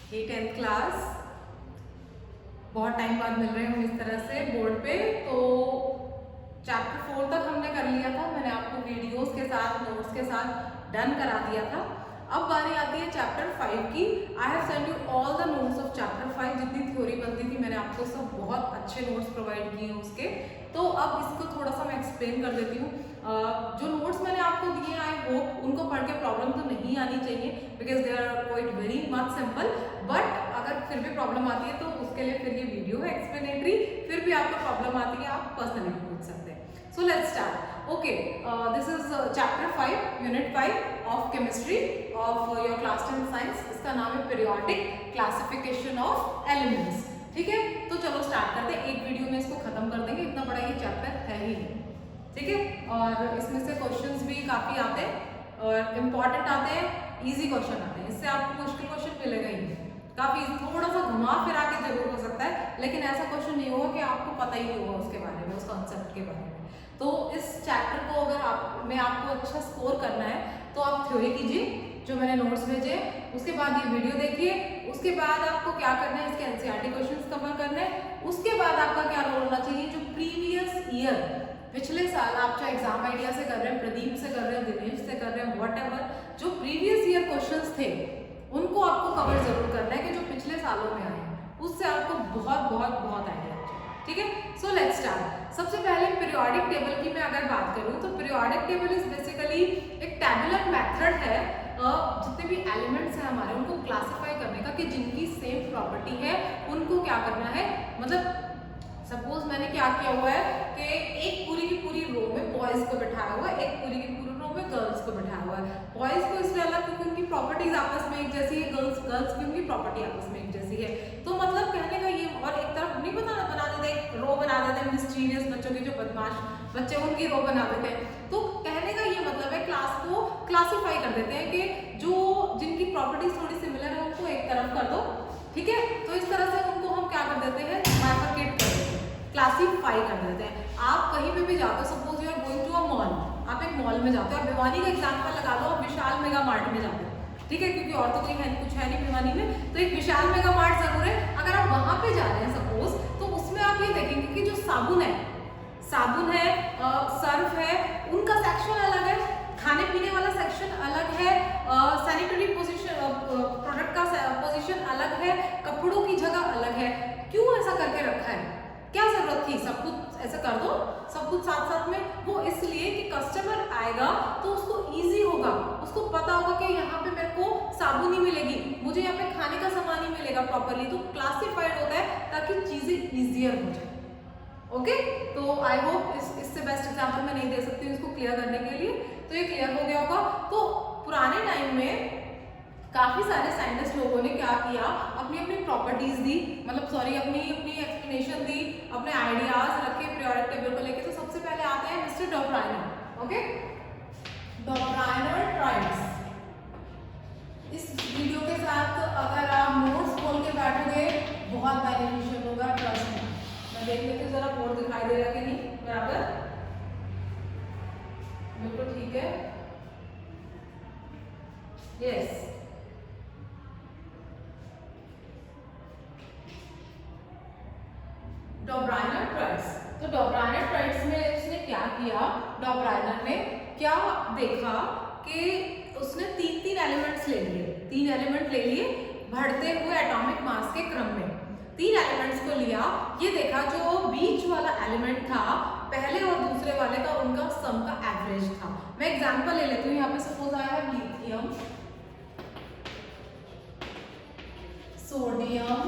हे 10th class, बहुत time बाद मिल रहे हैं हम इस तरह से बोर्ड पे। तो चैप्टर 4 तक हमने कर लिया था, मैंने आपको वीडियोस के साथ नोट्स के साथ डन करा दिया था। अब बारी आती है चैप्टर 5 की। I have send you all the notes of chapter 5, जितनी थ्योरी बनती थी मैंने आपको सब बहुत अच्छे नोट्स प्रोवाइड किए हैं उसके। तो अब इसको थोड़ा सा मैं एक्सप्लेन कर देती हूँ। जो नोट्स मैंने आपको दिए आई होप उनको पढ़ के प्रॉब्लम तो नहीं आनी चाहिए, because they are quite very much simple. But अगर फिर भी प्रॉब्लम आती है तो उसके लिए फिर ये वीडियो है एक्सप्लेनेटरी। फिर भी आपको प्रॉब्लम आती है आप पर्सनली पूछ सकते हैं। So let's start. Okay, this is chapter 5 unit 5 of chemistry of your class 10 science. इसका नाम है पीरियोडिक क्लासिफिकेशन ऑफ एलिमेंट्स। ठीक है, तो चलो स्टार्ट करते हैं। एक वीडियो में इसको खत्म कर देंगे, इतना बड़ा ये चैप्टर है ही नहीं। ठीक है, और इसमें से क्वेश्चंस भी काफी आते हैं और इम्पॉर्टेंट आते हैं, इजी क्वेश्चन आते हैं। इससे आपको मुश्किल क्वेश्चन मिलेगा ही नहीं। काफी थोड़ा सा घुमा फिरा के जरूर हो सकता है, लेकिन ऐसा क्वेश्चन नहीं होगा कि आपको पता ही नहीं होगा उसके बारे में, उस कॉन्सेप्ट के बारे में। तो इस चैप्टर को अगर आपको अच्छा स्कोर करना है तो आप थ्योरी कीजिए, जो मैंने नोट्स भेजे, उसके बाद ये वीडियो देखिए, उसके बाद आपको क्या करना है, इसके एनसीईआरटी क्वेश्चंस कवर करने हैं। उसके बाद आपका क्या रोल होना चाहिए, जो प्रीवियस ईयर पिछले साल आप चाहे एग्जाम आइडिया से कर रहे हैं, प्रदीप से कर रहे हैं, दिनेश से कर रहे हैं, व्हाटएवर, जो प्रीवियस ईयर क्वेश्चंस थे उनको आपको कवर जरूर करना है कि जो पिछले सालों में आए हैं, उससे आपको बहुत बहुत बहुत आइडिया आ जाए। ठीक है, सो लेट्स स्टार्ट। सबसे पहले पीरियोडिक टेबल की मैं अगर बात करूं तो पीरियोडिक टेबल इज बेसिकली एक टैबुलर मेथड है जितने भी एलिमेंट्स हैं हमारे उनको क्लासिफाई करने का, कि जिनकी सेम प्रॉपर्टी है उनको क्या करना है। मतलब सपोज मैंने क्या किया हुआ है कि एक पूरी की पूरी रो में बॉयज को बैठाया हुआ है, एक पूरी की पूरी रो में गर्ल्स को बैठाया हुआ है। बॉयज को इसलिए अलग क्योंकि उनकी प्रॉपर्टीज आपस में एक जैसी है, गर्ल्स की उनकी प्रॉपर्टी आपस में एक जैसी है। तो मतलब कहने का ये, और एक तरफ नहीं बना देते, एक रो बना देते हैं मिस्टीरियस बच्चों के, जो बदमाश बच्चे उनकी रो बना देते हैं। तो कहने का ये मतलब है क्लास को क्लासीफाई कर देते हैं कि जो जिनकी प्रॉपर्टीज थोड़ी सिमिलर है उनको एक तरफ कर दो। ठीक है, तो इस तरह से उनको हम क्या कर देते हैं, बाइफरकेट कर देते हैं, क्लासीफाई कर देते हैं। आप कहीं पे भी जाते हो, suppose you are going to a mall, आप एक मॉल में जाते हो, आप भिवानी का एग्जांपल लगा लो, आप विशाल मेगा मार्ट में जाते हो। ठीक है, क्योंकि और तो कोई है कुछ है नहीं भिवानी में, तो एक विशाल मेगा मार्ट जरूर है। अगर आप वहां पे जा रहे हैं सपोज, तो उसमें आप ये देखेंगे कि जो साबुन है सर्फ है, उनका सेक्शन अलग है, खाने पीने वाला सेक्शन अलग है, सैनिटरी पोजीशन प्रोडक्ट का पोजीशन अलग है, कपड़ों की जगह अलग है। क्यों ऐसा करके रखा है, क्या जरूरत थी, सब कुछ ऐसा कर दो, सब कुछ साथ साथ में। वो इसलिए कि कस्टमर आएगा तो उसको इजी होगा, उसको पता होगा कि यहाँ पे मेरे को साबुन ही मिलेगी, मुझे यहाँ पे खाने का सामान ही मिलेगा प्रॉपरली। तो क्लासिफाइड होता है ताकि चीजें इजियर हो जाए। ओके, तो आई होप इससे बेस्ट एग्जाम्पल मैं नहीं दे सकती इसको क्लियर करने के लिए। तो ये क्लियर हो गया होगा। तो पुराने टाइम में काफी सारे साइंटिस्ट लोगों ने क्या किया, अपनी अपनी प्रॉपर्टीज दी, मतलब सॉरी अपनी एक्सप्लेनेशन दी, अपने आइडियाज रखे पीरियोडिक टेबल को लेके। तो सबसे पहले आते हैं mister Dobereiner. Okay, Dobereiner tribes. इस वीडियो के साथ अगर आप नोट्स खोल के बैठोगे बहुत बेनिफिशियल होगा, ट्रस्ट में। मैं देख लेती हूँ जरा बोर्ड दिखाई दे रहा कि नहीं बराबर, बिल्कुल ठीक है, यस। डॉब्राइनर ट्राइब्स, तो डॉब्राइनर ट्राइब्स में उसने क्या किया, डॉब्राइनर ने क्या देखा कि उसने तीन एलिमेंट्स ले लिए, 3 एलिमेंट ले लिए बढ़ते हुए एटॉमिक मास के क्रम में। 3 एलिमेंट्स को लिया, ये देखा जो बीच वाला एलिमेंट था पहले और दूसरे वाले का, उनका सम का एवरेज था। मैं एग्जांपल ले लेती हूँ, यहाँ पे सपोज आया है लिथियम, सोडियम,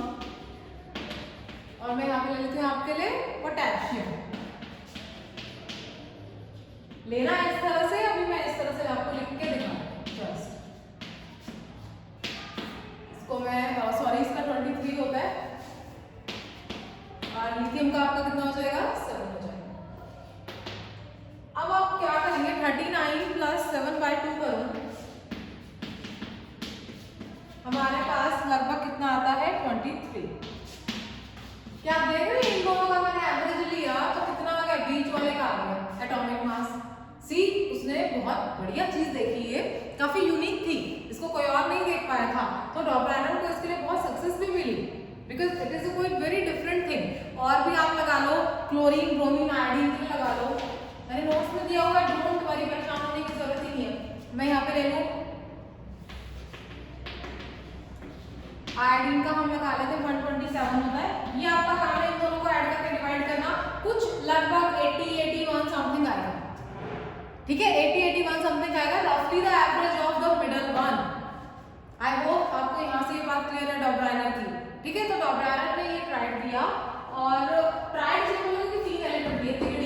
और मैं यहाँ पे ले लेती हूँ आपके लिए पोटेशियम। लेना है इस तरह से, अभी मैं इस तरह से आपको लिख के दिखाऊंगी जस्ट। इसको मैं सॉरी, इसका 23 होता है और लिथियम का आपका कितना हो जाएगा, 7 हो जाएगा। अब आप क्या करेंगे, 39 प्लस 7/2 करो, हमारे पास लगभग कितना आता है, 23। क्या आप देख रहे हैं, इन दोनों का मैंने एवरेज लिया तो कितना आ गया, बीच वाले का आ गया एटॉमिक मास। सी, उसने बहुत बढ़िया चीज देखी है, काफी यूनिक थी, इसको कोई और नहीं देख पाया था। था, तो डॉब्राइनर को इसके लिए बहुत सक्सेस भी मिली, बिकॉज इट इज कोई वेरी डिफरेंट थिंग। और भी आप लगा लो, क्लोरीन, ब्रोमीन, आयोडीन के लिए लगा लो, मैंने नोट्स में दिया हुआ है, डोंट वरी, परेशान होने की जरूरत ही नहीं है। मैं यहाँ पे ले लूँ आयोडीन का हम लगा लेते 127 होता है, ये आपका काम है इन दोनों को ऐड करके डिवाइड करना, कुछ लगभग 80-81 समथिंग आएगा, ठीक है, 80-81 समथिंग आएगा, रफली the average of the middle one. I hope आपको यहाँ से ये बात क्लियर है डॉब्राइनर की, ठीक है। तो डॉब्राइनर ने ये ट्राइड दिया, और ट्राइड से हम लोग 3 एलिमेंट दिए, 3D।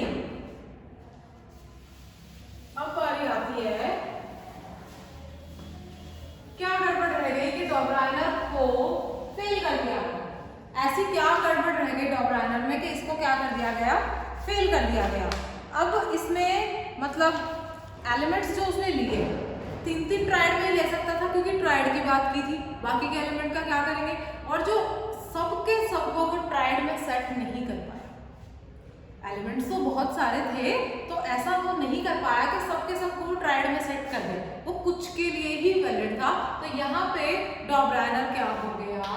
अब बारी आती है, क्या गड़बड़ रह गई कि डॉब्राइनर को फेल कर दिया। ऐसी क्या गड़बड़ रह गई डॉब्राइनर में कि इसको क्या कर दिया गया, फेल कर दिया गया। अब इसमें मतलब एलिमेंट्स जो उसने लिए 3 ट्राइड में ले सकता था, क्योंकि ट्राइड की बात की थी, बाकी के एलिमेंट का क्या करेंगे, और जो सबके सबको वो ट्राइड में सेट नहीं कर पाया। एलिमेंट्स तो बहुत सारे थे, तो ऐसा वो नहीं कर पाया कि सबके सबको वो ट्राइड में सेट कर दे, वो कुछ के लिए ही वैलिड था। तो यहाँ पे डॉब्राइनर क्या हो गया,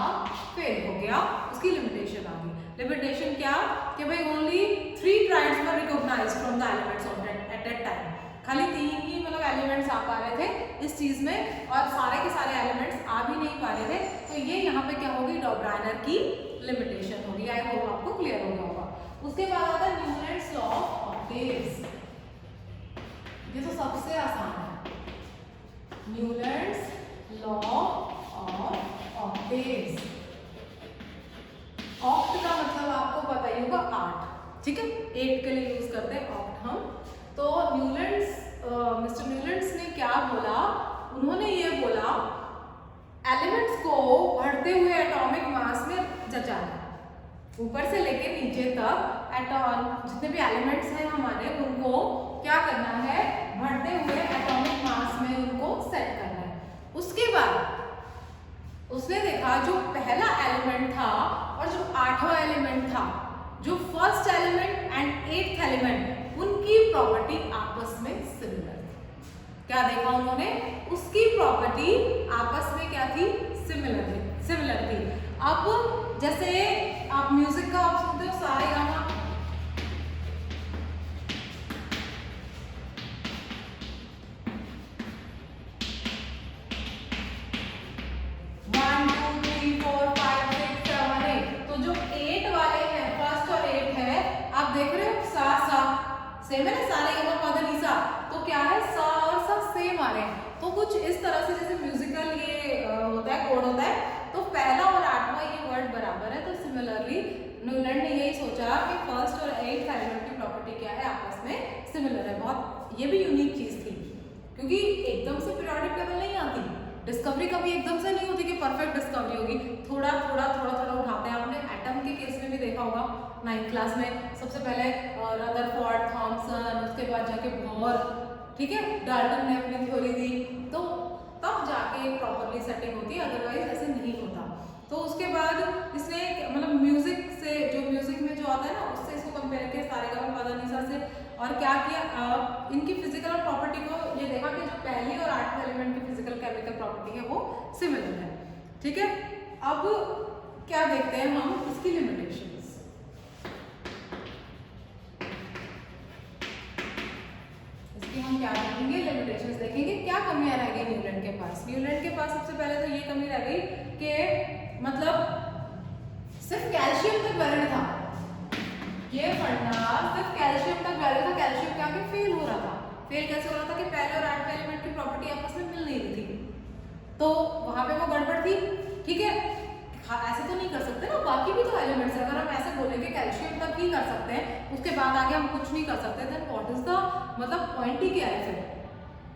फेल हो गया, उसकी लिमिटेशन आ गई। लिमिटेशन क्या कि भाई only 3 triads were recognized from the elements of at that time, खाली 3 ही मतलब एलिमेंट्स आ पा रहे थे इस चीज में, और सारे के सारे एलिमेंट्स आ भी नहीं पा रहे थे। तो ये यहाँ पे क्या होगी, डॉब्राइनर की लिमिटेशन होगी। आई होप आपको क्लियर हो गया होगा। उसके बाद आता है न्यूलैंड्स लॉ ऑफ ऑक्टेव्स, ये तो सबसे आसान है, Newlands law of octaves. Oct का मतलब आपको पता ही होगा 8, ठीक है, 8 के लिए यूज करते हैं ऑक्ट हम। तो मिस्टर न्यूलैंड्स ने क्या बोला, उन्होंने ये बोला एलिमेंट्स को बढ़ते हुए एटॉमिक मास में जचाना, ऊपर से लेके नीचे तक जितने भी एलिमेंट्स हैं हमारे, उनको क्या करना है, बढ़ते हुए एटॉमिक मास में उनको सेट करना है। उसके बाद उसने देखा जो पहला एलिमेंट था और जो 8वां एलिमेंट था, जो first element and 8th element, उनकी प्रॉपर्टी आपस में सिमिलर थी। क्या देखा उन्होंने, उसकी प्रॉपर्टी आपस में क्या थी, सिमिलर थी। अब जैसे आप म्यूजिक का आप सुनते हो, सारे गाना, सेम है ना, सारे गामा पा धा नी सा, तो क्या है, सा और सा सेम आ रहे हैं। तो कुछ इस तरह से जैसे म्यूजिकल ये होता है, कोड होता है, तो पहला और 8वां ये वर्ड बराबर है। तो सिमिलरली न्यूलैंड ने यही सोचा कि फर्स्ट और 8th एलिमेंट की प्रॉपर्टी क्या है, आपस में सिमिलर है। बहुत ये भी यूनिक चीज थी, क्योंकि एकदम से पीरियोडिक टेबल नहीं आती, डिस्कवरी कभी एकदम से नहीं होती कि परफेक्ट डिस्कवरी होगी, थोड़ा थोड़ा उठाते हैं। आपने एटम के केस में भी देखा होगा 9th क्लास में, सबसे पहले रदरफोर्ड, थॉमसन, उसके बाद जाके बोर, ठीक है, डाल्टन ने अपनी थ्योरी दी, तो तब जाके प्रॉपरली सेटिंग होती है, अदरवाइज ऐसे नहीं होता। तो उसके बाद इसने मतलब म्यूजिक से, जो म्यूजिक में जो आता है ना, उससे इसको कंपेयर किया सारे का पा धा नी सा से, और क्या किया, इनकी फिजिकल प्रॉपर्टी को ये देखा कि जो पहली और 8वें एलिमेंट की फिजिकल केमिकल प्रॉपर्टी है वो सिमिलर है, ठीक है। अब क्या देखते हैं हम, इसकी लिमिटेशंस। इसकी हम क्या देखेंगे, लिमिटेशंस देखेंगे, क्या कमियां रह गई न्यूलैंड के पास। न्यूलैंड के पास सबसे पहले तो ये कमी रह गई कि मतलब सिर्फ कैल्शियम तक वैलिड था, ये पढ़ना सिर्फ कैल्शियम तक वैलिड था। कैल्शियम क्या कि फेल हो रहा था। फेल कैसे हो रहा था कि पहले और 8वें एलिमेंट की प्रॉपर्टी आपस में मिल नहीं रही थी, तो वहां पे वो गड़बड़ थी, ठीक है। ऐसे तो नहीं कर सकते ना, बाकी भी तो एलिमेंट्स है, अगर हम ऐसे बोलेंगे कैल्शियम तक ही कर सकते हैं, उसके बाद आगे हम कुछ नहीं कर सकते, देन व्हाट इज द मतलब पॉइंट ही क्या है फिर।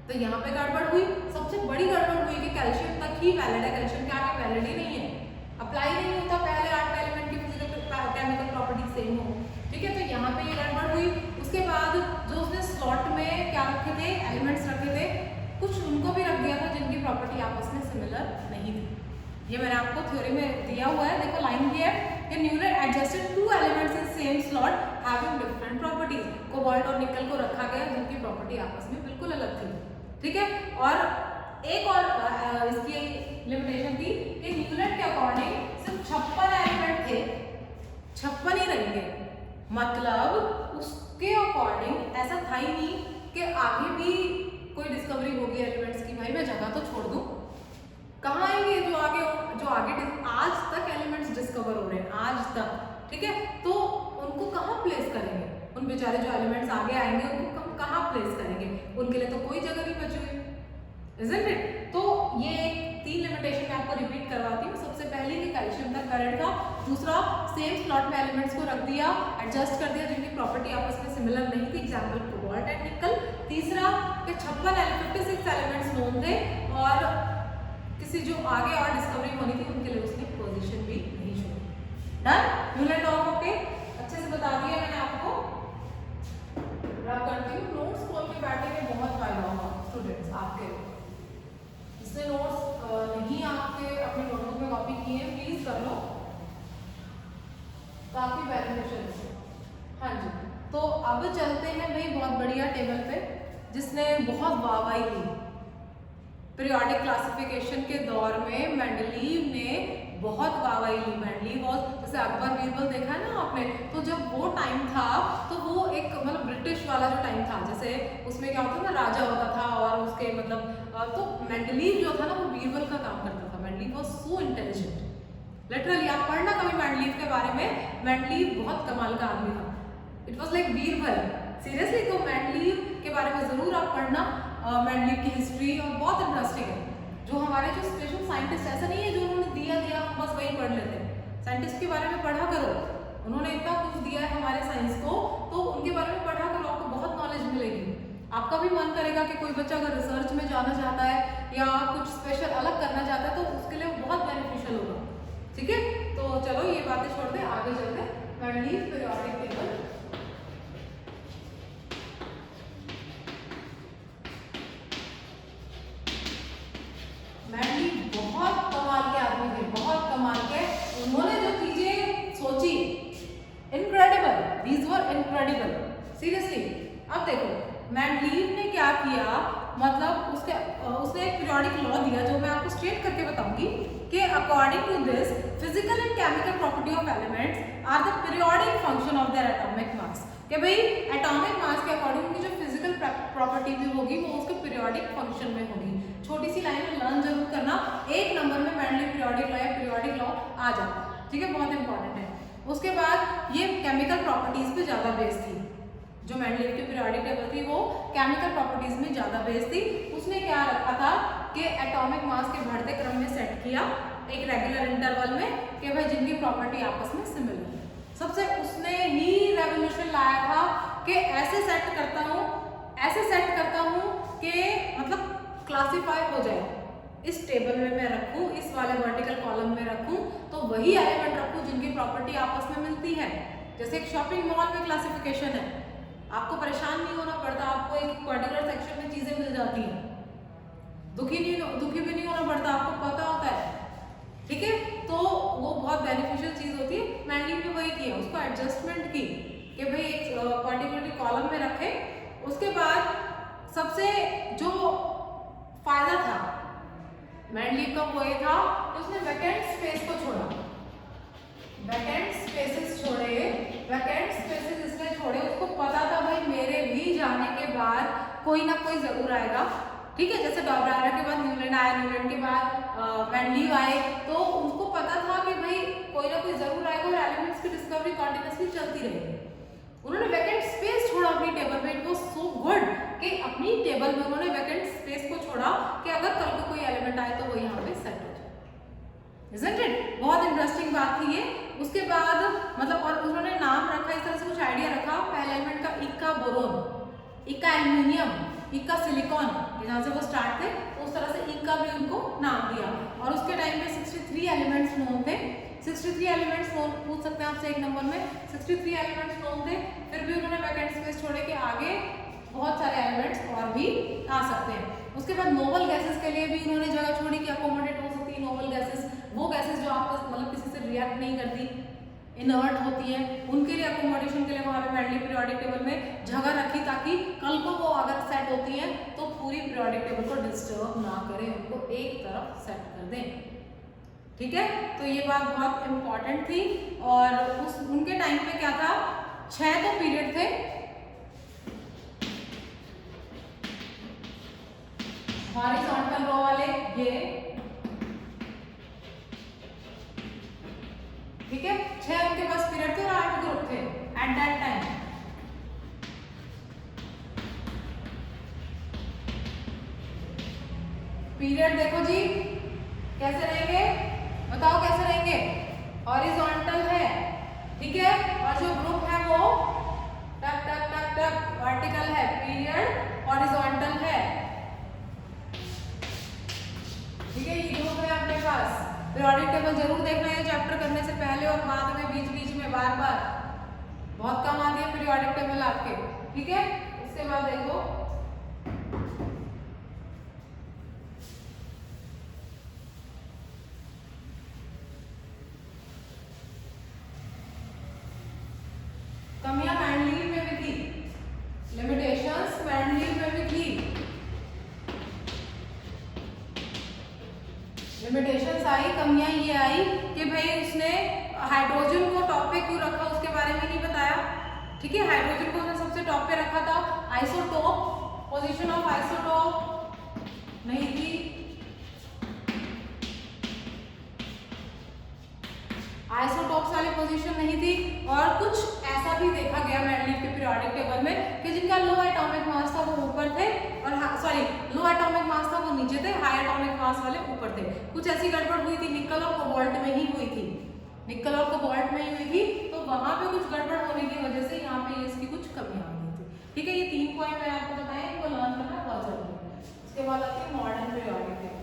तो यहाँ पे गड़बड़ हुई, सबसे बड़ी गड़बड़ हुई कि कैल्शियम तक ही वैलिड है, कैल्शियम क्या है, वैलिड ही नहीं है, अप्लाई नहीं होता पहले 8वें एलिमेंट की फिजिकल केमिकल प्रॉपर्टी सेम हो, ठीक है। तो यहाँ पे ये गड़बड़ हुई। उसके बाद जो उसने स्लॉट में क्या रखे थे, एलिमेंट्स रखे थे, कुछ उनको भी रख दिया था जिनकी प्रॉपर्टी आपस में सिमिलर नहीं थी। ये मैंने आपको थ्योरी में दिया हुआ है, देखो लाइन ये है कि Newlands adjusted 2 elements in same slot having different properties. Cobalt और निकल को रखा गया जिनकी प्रॉपर्टी आपस में बिल्कुल अलग थी, ठीक है। और एक और इसकी लिमिटेशन थी कि न्यूलैंड के अकॉर्डिंग सिर्फ 56 एलिमेंट थे, 56 ही रहेंगे, मतलब उसके अकॉर्डिंग ऐसा था ही नहीं कि आगे भी कोई डिस्कवरी होगी एलिमेंट्स की। भाई मैं जगह तो छोड़ दूं, कहाँ आएंगे जो आगे आज तक एलिमेंट्स डिस्कवर हो रहे हैं, आज तक, ठीक है, तो उनको कहाँ प्लेस करेंगे, उन बेचारे जो एलिमेंट्स आगे आएंगे उनको कहाँ प्लेस करेंगे, उनके लिए तो कोई जगह नहीं बची हुई, isn't it? तो ये 3 लिमिटेशन मैं आपको रिपीट करवाती हूँ। सबसे पहले कि कैल्शियम तक करंट था, दूसरा सेम स्लॉट में एलिमेंट्स को रख दिया, एडजस्ट कर दिया जिनकी प्रॉपर्टी आपस में सिमिलर नहीं थी, एग्जाम्पल कोबाल्ट एंड निकल। तीसरा कि 56 एलिमेंट्स नोन थे और किसी जो आगे और डिस्कवरी होनी थी उनके लिए उसने पोजीशन भी नहीं छोड़ी। डन, न्यूलैंड लॉ ओके, अच्छे से बता दिया मैंने आपको। रब करती हूँ, नोट्स खोल के बैठने में बहुत फायदा होगा स्टूडेंट्स आपके, इससे नोट्स नहीं आपके अपने नोटबुक में कॉपी किए प्लीज कर लो, काफी बेनिफिशियल है। हाँ जी, तो अब चलते हैं भाई बहुत बढ़िया टेबल पे जिसने बहुत वाहवाही ली। पीरियोडिक क्लासिफिकेशन के दौर में मेंडलीव ने बहुत वाहवाही ली। मेंडलीव और जैसे अकबर बीरबल देखा है ना आपने, तो जब वो टाइम था तो वो एक मतलब ब्रिटिश वाला जो टाइम था, जैसे उसमें क्या होता था ना, राजा होता था और उसके मतलब तो मेंडलीव जो था ना वो बीरबल का काम करता था। Mendeleev was so intelligent, literally आप पढ़ना कभी मेंडलीव के बारे में, मेंडलीव बहुत कमाल का आदमी था, it was like Birbal seriously. तो मेंडलीव के बारे में जरूर आप पढ़ना, मेंडलीव की हिस्ट्री और बहुत इंटरेस्टिंग है। जो हमारे जो स्पेशल साइंटिस्ट, ऐसा नहीं है जो उन्होंने दिया हम बस वही पढ़ लेते हैं, साइंटिस्ट के बारे में पढ़ा करो, उन्होंने इतना कुछ दिया है हमारे साइंस को, तो उनके बारे में पढ़ा करो, आपको बहुत नॉलेज मिलेगी। आपका भी मन करेगा कि कोई बच्चा अगर रिसर्च में जाना चाहता है या कुछ स्पेशल अलग करना चाहता है तो उसके लिए बहुत बेनिफिशियल होगा, ठीक है। तो चलो ये बातें छोड़ दे, आगे चलते हैं। मेंडलीव पीरियोडिक टेबल, मेंडलीव बहुत कमाल के आदमी थे, बहुत कमाल के। उन्होंने जो चीजें सोची, incredible, these were incredible seriously. अब देखो मेंडलीव ने क्या किया, मतलब उसने एक पीरियोडिक लॉ दिया जो मैं आपको स्टेट करके बताऊंगी कि according to this physical and chemical property of elements are the periodic function of their atomic mass. कि भाई एटॉमिक मास के अकॉर्डिंग उनकी जो फिजिकल प्रॉपर्टी भी होगी वो उसके पीरियोडिक फंक्शन में होगी। छोटी सी लाइन में लर्न जरूर करना, एक नंबर में मेंडलीव पीरियोडिक लॉ या पीरियोडिक लॉ आ जाता है, ठीक है, बहुत इंपॉर्टेंट है। उसके बाद ये केमिकल प्रॉपर्टीज पे ज्यादा बेस्ड थी, जो मेंडलीव की पीरियोडिक टेबल थी वो केमिकल प्रॉपर्टीज में ज्यादा बेस्ड थी। उसने क्या रखा था कि एटॉमिक मास के बढ़ते क्रम में सेट किया एक रेगुलर इंटरवल में कि भाई जिनकी प्रॉपर्टी आपस में सिमिलर है। सबसे उसने ही रेवोल्यूशन लाया था कि ऐसे सेट करता हूँ कि मतलब क्लासिफाई हो जाए, इस टेबल में मैं रखूं, इस वाले वर्टिकल कॉलम में रखूं तो वही एलिमेंट रखूं जिनकी प्रॉपर्टी आपस में मिलती है। जैसे एक शॉपिंग मॉल में क्लासिफिकेशन है, आपको परेशान नहीं होना पड़ता, आपको एक पर्टिकुलर सेक्शन में चीजें मिल जाती हैं, दुखी भी नहीं होना पड़ता, आपको पता होता है, ठीक है। तो वो बहुत बेनिफिशियल चीज होती है। मेंडलीव ने वही किया, उसको एडजस्टमेंट की कि भाई एक पर्टिकुलर कॉलम में रखे। उसके बाद सबसे जो फायदा था मेंडलीव का वो ये था कि उसने वैकेंट स्पेस को छोड़ा, वैकेंट स्पेसेस छोड़े। वैकेंट स्पेसेस इसलिए छोड़े, उसको पता था भाई मेरे भी जाने के बाद कोई ना कोई जरूर आएगा, ठीक है। जैसे डॉबरारा के बाद न्यूलैंड आया, न्यूलैंड के बाद मेंडलीव आए, तो उनको पता था कि भाई कोई ना कोई जरूर आएगा और एलिमेंट्स की डिस्कवरी कॉन्टिन्यूसली चलती रहेगी। उन्होंने वैकेंट स्पेस छोड़ा अपनी टेबल में, इट वाज सो गुड कि अपनी टेबल में उन्होंने वैकेंट स्पेस को छोड़ा कि अगर कल को कोई एलिमेंट आए तो वो यहाँ पे सेट हो जाए, isn't it? बहुत इंटरेस्टिंग बात थी ये। उसके बाद मतलब और उन्होंने नाम रखा, इस तरह से कुछ आइडिया रखा पहले एलिमेंट का, इक्का बोरोन, इक्का एल्यूमिनियम, इक्का सिलिकॉन, जहाँ से वो स्टार्ट थे उस तरह से इक्का भी उनको नाम दिया। और उसके टाइम में 63 एलिमेंट्स नोन थे, 63 एलिमेंट्स नोन, पूछ सकते हैं आपसे एक नंबर में 63 एलिमेंट्स नोन थे। फिर भी उन्होंने वैकेंट स्पेस छोड़े कि आगे बहुत सारे एलिमेंट्स और भी आ सकते हैं। उसके बाद नोबल गैसेस के लिए भी उन्होंने जगह छोड़ी कि अकोमोडेट हो सकती है नोबल गैसेस, वो गैसेस जो आपस मतलब किसी से रिएक्ट नहीं करती, इनर्ट होती है, उनके लिए अकोमोडेशन के लिए वहाँ पे मैंडली पीरियोडिक टेबल में जगह रखी ताकि कल को वो अगर सेट होती है तो पूरी पीरियोडिक टेबल को डिस्टर्ब ना करें, उनको एक तरफ सेट कर दें। ठीक है, तो ये बात बहुत इम्पॉर्टेंट थी। और उस उनके टाइम पे क्या था, 6 तो पीरियड थे, हॉरिजॉन्टल रो वाले ये, ठीक है, 6 उनके पास पीरियड थे और 8 ग्रुप थे एट दैट टाइम। पीरियड देखो जी कैसे रहेंगे, बताओ कैसे रहेंगे, हॉरिजॉन्टल है, ठीक है, और जो ग्रुप है वो टक टक टक टक वर्टिकल है, पीरियड हॉरिजॉन्टल है, ठीक है, ये ग्रुप है अपने पास। पीरियोडिक टेबल जरूर देखना है चैप्टर करने से पहले और बाद में, बीच बीच में बार बार, बहुत कम आती है पीरियोडिक टेबल आपके, ठीक है। उसके बाद देखो कमियां मैंडली में भी थी, लिमिटेशंस मैंडली में भी थी, लिमिटेशंस आई, कमियां ये आई कि भाई उसने हाइड्रोजन को टॉप पे क्यों रखा उसके बारे में नहीं बताया, ठीक है, हाइड्रोजन को उसने सबसे टॉप पे रखा था, आइसोटोप, पोजीशन ऑफ आइसोटोप नहीं थी, आइसोटोप्स वाली पोजीशन नहीं थी, और कुछ ऐसा भी देखा गया मैंडलीव के पीरियोडिक टेबल में कि जिनका लो एटॉमिक मास था वो ऊपर थे, और सॉरी लो एटॉमिक मास था वो नीचे थे, हाई एटॉमिक मास वाले ऊपर थे। कुछ ऐसी गड़बड़ हुई थी, निकल और कोबाल्ट में ही हुई थी, निकल और कोबाल्ट में ही हुई थी, तो वहां पे कुछ गड़बड़ होने की वजह से यहाँ पे इसकी कुछ कमियां आ गई थी, ठीक है। ये 3 पॉइंट मैंने आपको बताया, इनको लर्न करना बहुत जरूरी है। उसके बाद आती है modern periodic table.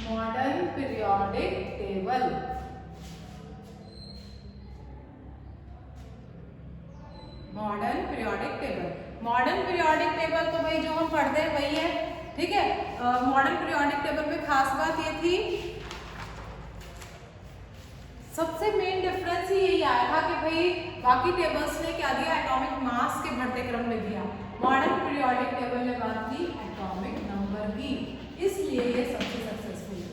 Modern periodic table, modern periodic table, modern periodic table तो भाई जो हम पढ़ते हैं वही है, ठीक है। मॉडर्न पीरियोडिक टेबल में खास बात ये थी, सबसे मेन डिफरेंस ही यही आया था कि भाई बाकी टेबल्स ने क्या दिया, एटॉमिक मास के बढ़ते क्रम में दिया, मॉडर्न पीरियोडिक टेबल ने बात की एटॉमिक नंबर की, इसलिए ये सबसे सक्सेसफुल है।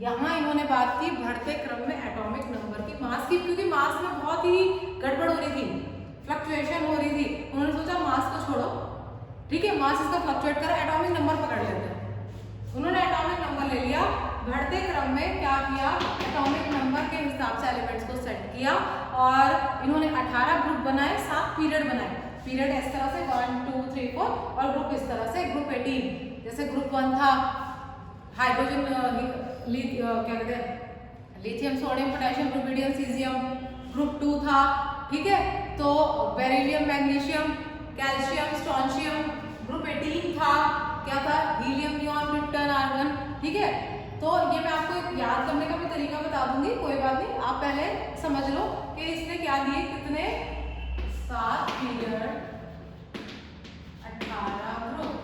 यहाँ इन्होंने बात की बढ़ते क्रम में एटॉमिक नंबर की, मास की, क्योंकि मास में बहुत ही गड़बड़ हो रही थी, फ्लक्चुएशन हो रही थी, उन्होंने सोचा मास को छोड़ो, ठीक है, मास इसका फ्लक्चुएट कर, एटॉमिक नंबर पकड़ लेते हैं, उन्होंने एटॉमिक नंबर ले लिया, बढ़ते क्रम में क्या किया, एटॉमिक नंबर के हिसाब से एलिमेंट्स को सेट किया, और इन्होंने 18 ग्रुप बनाए, 7 पीरियड बनाए, पीरियड इस तरह से 1 2 3 4, और ग्रुप इस तरह से, ग्रुप 18, जैसे ग्रुप 1 था हाइड्रोजन क्या कहते हैं, lithium sodium potassium rubidium caesium, group 2 था, ठीक है, तो beryllium magnesium calcium strontium, group 18 था, क्या था, हीलियम नियॉन क्रिप्टन आर्गन, ठीक है। तो ये मैं आपको एक याद करने का भी तरीका बता दूंगी, कोई बात नहीं, आप पहले समझ लो कि इसने क्या दिए, कितने, 7 पीरियड 18 ग्रुप,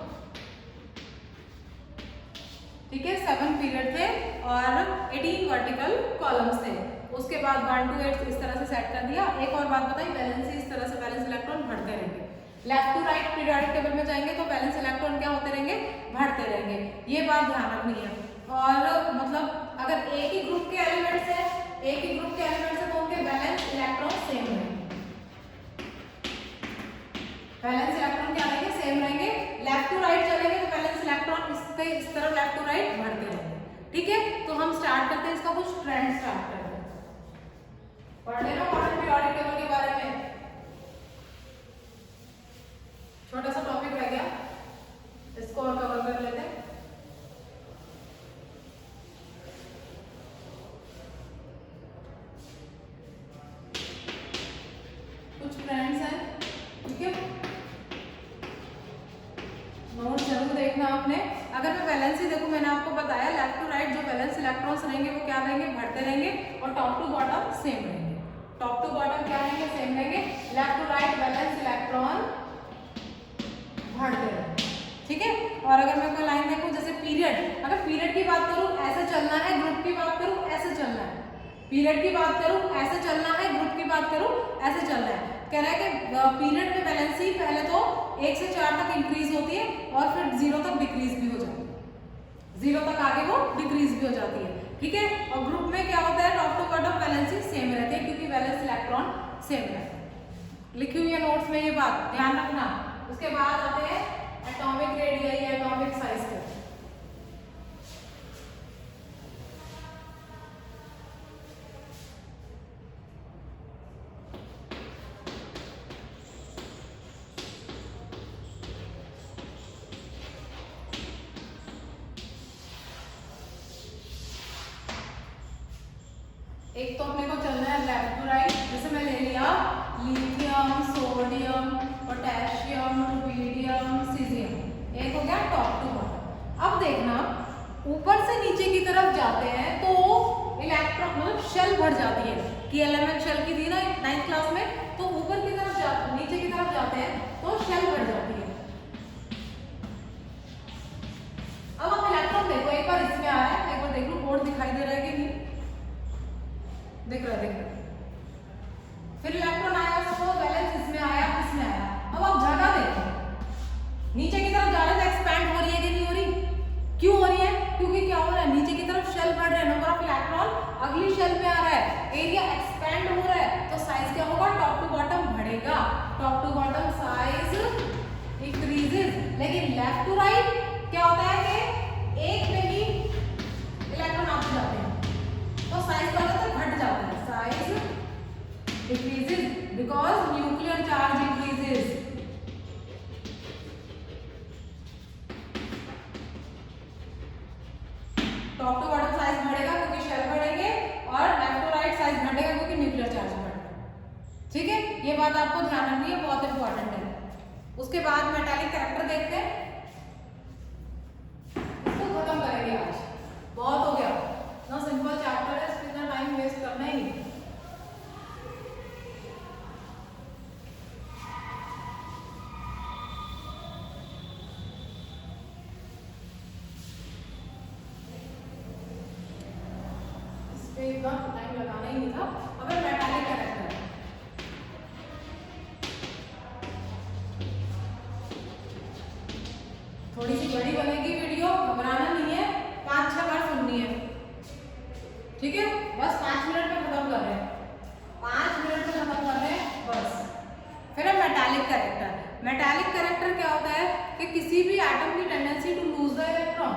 ठीक है, 7 पीरियड थे और 18 वर्टिकल कॉलम्स थे। उसके बाद 1 to 8 इस तरह से सेट कर दिया। एक और बात बताई, वैलेंसी इस तरह से, वैलेंस इलेक्ट्रॉन बढ़ते रहेंगे, left to right periodic table में जाएंगे तो वैलेंस इलेक्ट्रॉन क्या होते रहेंगे, बढ़ते रहेंगे, ये बात ध्यान रखनी है। और मतलब अगर एक ही ग्रुप के एलिमेंट्स है, एक ही ग्रुप के एलिमेंट्स है तो उनके वैलेंस इलेक्ट्रॉन सेम रहेंगे, वैलेंस इलेक्ट्रॉन क्या रहेंगे, सेम रहेंगे। लेफ्ट टू राइट चलेंगे तो वैलेंस इलेक्ट्रॉन इस तरफ लेफ्ट टू राइट बढ़ते रहेंगे, ठीक है। तो हम स्टार्ट करते हैं, इसका कुछ ट्रेंड स्टार्ट करते हैं, पढ़ लेना मॉडर्न पीरियोडिक टेबल के बारे में, छोटा सा टॉपिक रह गया, इसको और कवर कर लेते हैं। कुछ ट्रेंड्स हैं, ठीक है, नोट जरूर देखना आपने। अगर मैं वैलेंसी देखूं, मैंने आपको बताया लेफ्ट टू राइट जो वैलेंस इलेक्ट्रॉन्स रहेंगे वो क्या रहेंगे, बढ़ते रहेंगे, और टॉप टू बॉटम सेम रहेंगे, टॉप टू बॉटम क्या रहेंगे, सेम रहेंगे, left to right valence electron बढ़ते हैं, ठीक है। और अगर मैं कोई लाइन देखूं जैसे पीरियड, अगर पीरियड की बात करूं ऐसे चलना है, ग्रुप की बात करूं ऐसे चलना है, पीरियड की बात करूं ऐसे चलना है, ग्रुप की बात करूं ऐसे चलना है। कह रहा है कि पीरियड में वैलेंसी पहले तो 1 से 4 तक इंक्रीज होती है और फिर 0 तक डिक्रीज भी हो जाती है, 0 तक आगे वो डिक्रीज भी हो जाती है, ठीक है। और ग्रुप में क्या होता है, top to bottom valency same रहती है क्योंकि वैलेंस इलेक्ट्रॉन सेम रहता है। लिखी हुई है नोट्स में ये बात ध्यान रखना। उसके बाद आते हैं एटॉमिक रेडियस या एटॉमिक साइज पे। एक तो अपने को चलना है लेफ्ट टू राइट, जैसे मैं ले लिया lithium, sodium, potassium, rubidium, caesium, एक हो गया टॉप टू बॉटम। अब देखना ऊपर से नीचे की तरफ जाते हैं तो इलेक्ट्रॉन मतलब शेल भर जाती है कि एलिमेंट शेल की थी ना 9th क्लास में, तो ऊपर की तरफ जाते नीचे की तरफ जाते हैं तो शेल भर जाती है। अब आप इलेक्ट्रॉन देखो, एक बार इसमें आया है, एक बार देख लो बोर्ड दिखाई दे रहा है कि नहीं, देख रहा है। फिर इलेक्ट्रॉन आया, उसको वैलेंस इसमें आया, इसमें आया। अब आप जगह देखो, नीचे की तरफ जा रहे तो एक्सपैंड हो रही है कि नहीं हो रही, क्यों हो रही है, क्योंकि क्या हो रहा है, नीचे की तरफ शेल बढ़ रहा है, नंबर ऑफ इलेक्ट्रॉन अगली शेल में आ रहा है, एरिया एक्सपैंड हो रहा है, तो साइज क्या होगा, टॉप टू बॉटम बढ़ेगा, top to bottom size increases. लेकिन लेफ्ट टू राइट क्या होता है कि एक में ही इलेक्ट्रॉन आते जाते हैं तो साइज क्या होता है, घट जाता है, size decreases because nuclear charge increases. Top to bottom size बढ़ेगा क्योंकि शेल बढ़ेंगे और लेफ्ट टू राइट साइज घटेगा क्योंकि न्यूक्लियर चार्ज बढ़ेगा, ठीक है। ये बात आपको ध्यान रखनी है, बहुत इंपॉर्टेंट है। उसके बाद मेटालिक कैरेक्टर देखते हैं, इसको खत्म करेंगे आज, बहुत हो गया ना, सिंपल चैप्टर है, इसमें इतना टाइम वेस्ट करना ही नहीं। इस पे इतना टाइम लगाना ही नहीं था। अब मेटालिक कैरेक्टर, थोड़ी सी बड़ी बनेगी वीडियो, घबराना नहीं है, 5-6 बार सुननी है, ठीक है। बस 5 मिनट में खत्म कर रहे हैं, 5 मिनट में खत्म कर रहे हैं बस। फिर है मेटालिक कैरेक्टर। मेटालिक कैरेक्टर क्या होता है कि किसी भी एटम की tendency to lose the electron,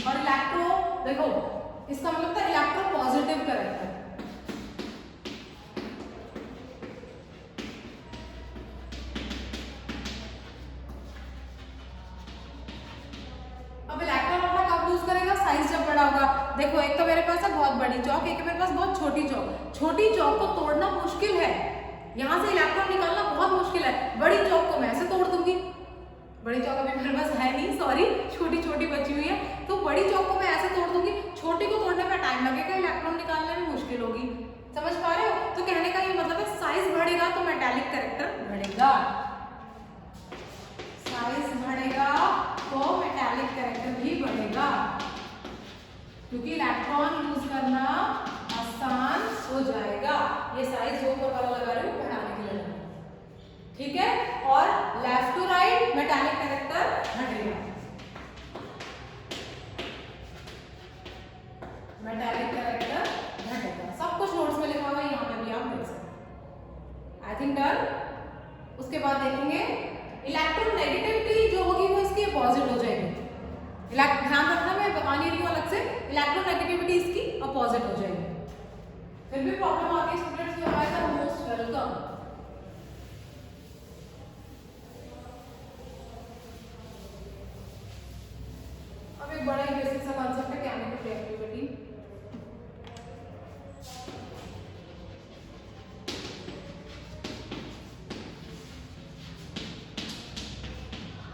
और इलेक्ट्रो देखो इसका मतलब था इलेक्ट्रो पॉजिटिव कैरेक्टर। अब इलेक्ट्रॉन अपना कब लूज करेगा, साइज जब बड़ा होगा। देखो एक तो मेरे पास है बहुत बड़ी चौक, एक मेरे पास बहुत छोटी चौक। छोटी चौक को तोड़ना मुश्किल है, यहाँ से इलेक्ट्रॉन निकालना बहुत मुश्किल है। बड़ी चौक को मैं ऐसे तोड़ दूंगी, बड़ी चौक अभी मेरे पास है नहीं, सॉरी, छोटी छोटी बची हुई है, तो बड़ी चौक को मैं ऐसे तोड़ दूंगी, छोटी को तोड़ने में टाइम लगेगा, इलेक्ट्रॉन निकालने में मुश्किल होगी। समझ पा रहे हो? तो कहने का ये मतलब है साइज बढ़ेगा तो मेटालिक कैरेक्टर बढ़ेगा, साइज बढ़ेगा तो मेटालिक कैरेक्टर भी बढ़ेगा, क्योंकि इलेक्ट्रॉन यूज करना आसान हो जाएगा। ये साइज जो ऊपर वाला लगा रही हूँ बढ़ाने के लिए, ठीक है। और left to right metallic character घटेगा, मेटालिक कैरेक्टर घटेगा। सब कुछ नोट्स में लिखा हुआ है, यहाँ पे भी आप देख सकते हैं। I think done. उसके बाद देखेंगे इलेक्ट्रॉन नेगेटिविटी जो होगी वो इसकी अपोजिट हो जाएगी। ध्यान रखना, मैं बता नहीं रही हूँ अलग से, इलेक्ट्रॉन नेगेटिविटी इसकी अपोजिट हो जाएगी। फिर भी प्रॉब्लम आती है स्टूडेंट्स को, हमारे मोस्ट वेलकम। अब एक बड़ा ही बेसिक सा कॉन्सेप्ट है केमिकल रिएक्टिविटी।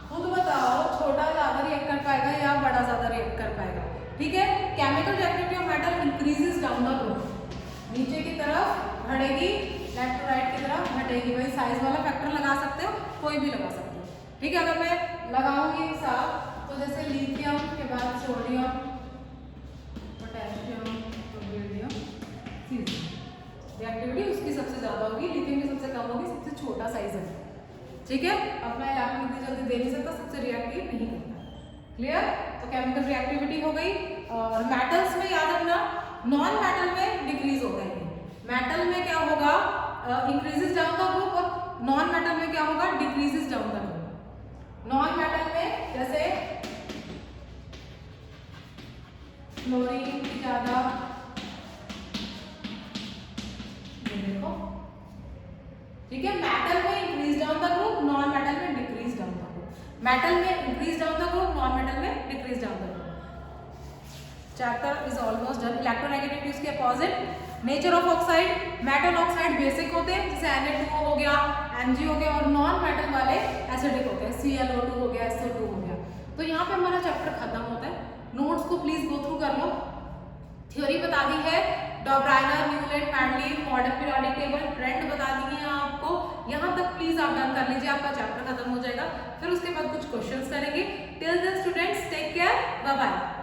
खुद बताओ इंक्रीजेस डाउन द ग्रुप, नीचे की तरफ बढ़ेगी, लेफ्ट टू राइट की तरफ घटेगी। भाई साइज वाला फैक्टर लगा सकते हो, कोई भी लगा सकते हो, ठीक है। अगर मैं लगाऊंगी हिसाब तो जैसे लिथियम के बाद sodium, potassium, sodium, caesium, reactivity उसकी सबसे ज्यादा होगी, लिथियम की सबसे कम होगी, सबसे छोटा साइज है, ठीक है। अपना इलेक्ट्रॉन इतनी जल्दी दे नहीं सकता, सबसे रिएक्टिव नहीं करता। क्लियर? तो केमिकल रिएक्टिविटी हो गई। और मेटल्स में याद रखना, नॉन मेटल में डिक्रीज होगा ये, मेटल में क्या होगा, इंक्रीजेस डाउन द ग्रुप, और नॉन मेटल में क्या होगा, decreases down the group. Non metal में जैसे क्लोरीन की ज्यादा, देखो, ठीक है। मेटल में increase down the group, non metal में decrease down the group, metal में increase down the group, non metal में decrease down the group. Chapter is almost done. Electronegativity उसके opposite. Nature of oxide, metal oxide basic होते हैं जैसे Na2 हो गया, Mg हो गया, और नॉन मेटल वाले एसिडिक होते हैं, ClO2 हो गया, SO2 हो गया। तो यहाँ पे हमारा चैप्टर खत्म होता है। नोट्स को प्लीज गो थ्रू कर लो। थ्योरी बता दी है, Dobereiner, Newland, Mendeleev, modern periodic table, trend बता दी है आपको। यहाँ तक प्लीज आप डन कर लीजिए, आपका चैप्टर खत्म हो जाएगा। फिर उसके बाद कुछ क्वेश्चंस करेंगे। Till then students take care, bye bye.